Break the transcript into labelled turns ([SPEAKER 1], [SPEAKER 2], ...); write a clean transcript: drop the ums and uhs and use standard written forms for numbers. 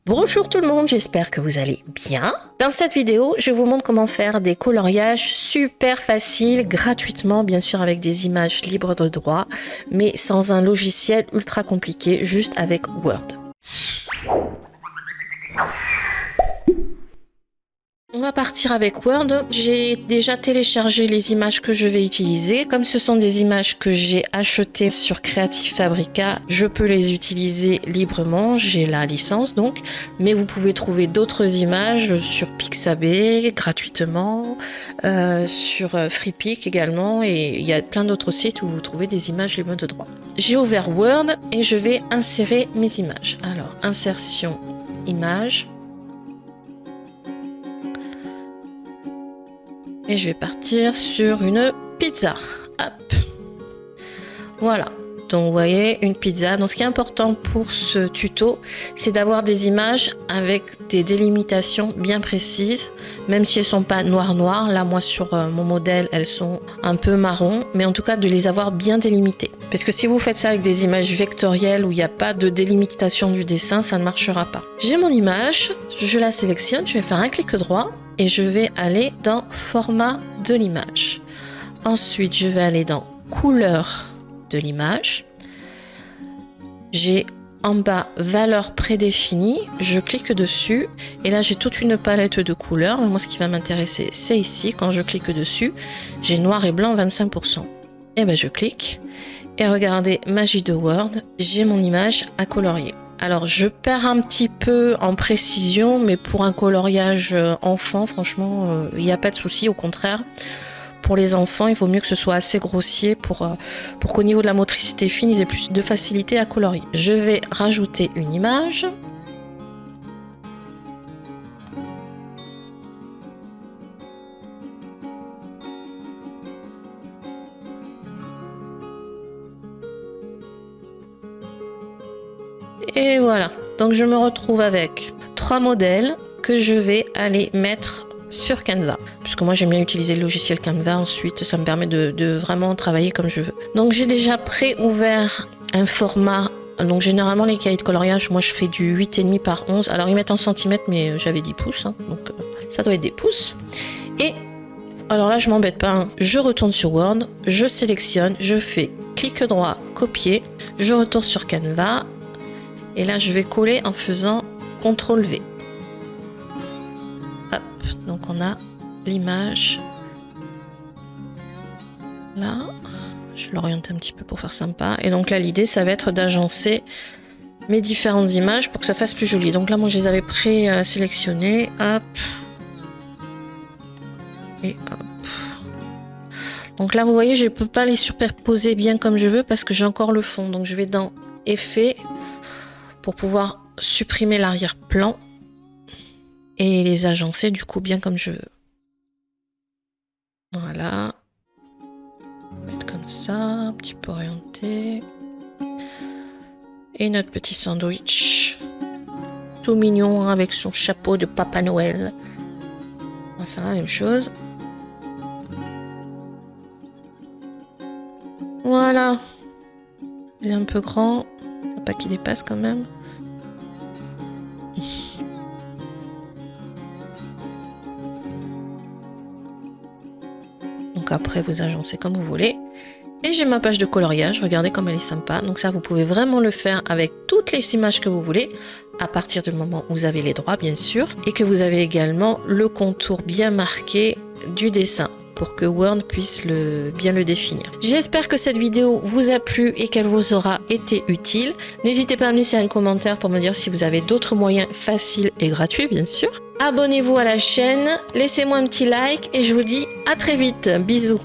[SPEAKER 1] Bonjour tout le monde, j'espère que vous allez bien. Dans cette vidéo, je vous montre comment faire des coloriages super faciles, gratuitement, bien sûr avec des images libres de droit, mais sans un logiciel ultra compliqué, juste avec Word. On va partir avec Word. J'ai déjà téléchargé les images que je vais utiliser. Comme ce sont des images que j'ai achetées sur Creative Fabrica, je peux les utiliser librement. J'ai la licence donc, mais vous pouvez trouver d'autres images sur Pixabay gratuitement, sur Freepik également, et il y a plein d'autres sites où vous trouvez des images libres de droit. J'ai ouvert Word et je vais insérer mes images. Alors, insertion, images. Et je vais partir sur une pizza. Hop. Voilà. Donc vous voyez, une pizza. Donc ce qui est important pour ce tuto, c'est d'avoir des images avec des délimitations bien précises, même si elles sont pas noir. Là, moi sur mon modèle, elles sont un peu marron, mais en tout cas de les avoir bien délimitées. Parce que si vous faites ça avec des images vectorielles où il n'y a pas de délimitation du dessin, ça ne marchera pas. J'ai mon image, je la sélectionne, je vais faire un clic droit. Et je vais aller dans format de l'image. Ensuite, je vais aller dans couleur de l'image. J'ai en bas valeur prédéfinie. Je clique dessus et là j'ai toute une palette de couleurs. Mais moi, ce qui va m'intéresser, c'est ici. Quand je clique dessus, j'ai noir et blanc 25%. Et ben je clique et regardez, magie de Word, j'ai mon image à colorier. Alors, je perds un petit peu en précision, mais pour un coloriage enfant, franchement, il n'y a pas de souci. Au contraire, pour les enfants, il vaut mieux que ce soit assez grossier pour qu'au niveau de la motricité fine, ils aient plus de facilité à colorier. Je vais rajouter une image. Et voilà, donc je me retrouve avec 3 modèles que je vais aller mettre sur Canva. Puisque moi j'aime bien utiliser le logiciel Canva, ensuite ça me permet de vraiment travailler comme je veux. Donc j'ai déjà pré-ouvert un format. Donc généralement les cahiers de coloriage, moi je fais du 8,5 par 11. Alors ils mettent en centimètres, mais j'avais 10 pouces, hein, donc ça doit être des pouces. Et alors là je m'embête pas, hein. Je retourne sur Word, je sélectionne, je fais clic droit, copier, je retourne sur Canva. Et là, je vais coller en faisant CTRL V. Hop, donc on a l'image. Là, je l'oriente un petit peu pour faire sympa. Et donc là, l'idée, ça va être d'agencer mes différentes images pour que ça fasse plus joli. Donc là, moi, je les avais pré-sélectionnées. Hop. Et hop. Donc là, vous voyez, je ne peux pas les superposer bien comme je veux parce que j'ai encore le fond. Donc je vais dans Effet pour pouvoir supprimer l'arrière-plan et les agencer du coup bien comme je veux. Voilà. Mettre comme ça, un petit peu orienté. Et notre petit sandwich. Tout mignon avec son chapeau de Papa Noël. On va faire la même chose. Voilà. Il est un peu grand. Pas qu'il dépasse quand même. Donc après vous agencez comme vous voulez. Et j'ai ma page de coloriage, regardez comme elle est sympa. Donc ça vous pouvez vraiment le faire avec toutes les images que vous voulez, à partir du moment où vous avez les droits bien sûr, et que vous avez également le contour bien marqué du dessin, pour que Word puisse bien le définir. J'espère que cette vidéo vous a plu et qu'elle vous aura été utile. N'hésitez pas à me laisser un commentaire pour me dire si vous avez d'autres moyens faciles et gratuits, bien sûr. Abonnez-vous à la chaîne, laissez-moi un petit like et je vous dis à très vite. Bisous.